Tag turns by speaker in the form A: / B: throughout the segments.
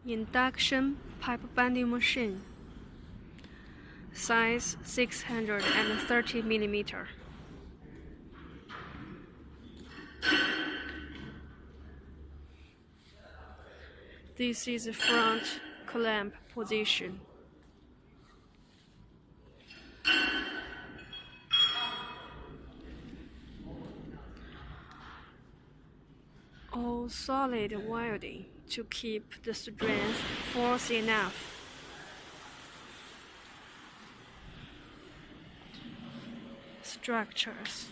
A: Induction pipe bending machine. Size 630 mm. This is the front clamp position. All solid welding to keep the strength force enough. Structures.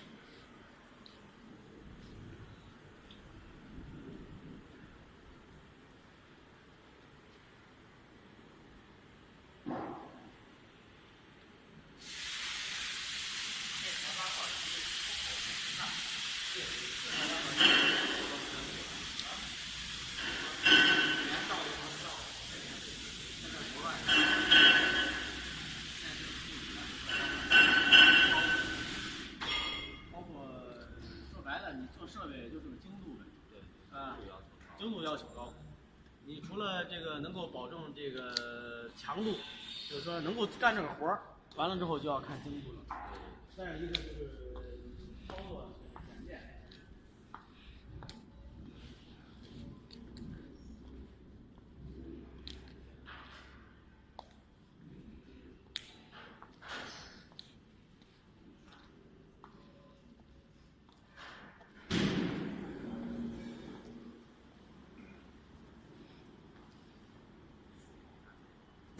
B: 设备就是个精度问题，对，啊，精度要求高。你除了这个能够保证这个强度，就是说能够干这个活儿，完了之后就要看精度了。再有一个就是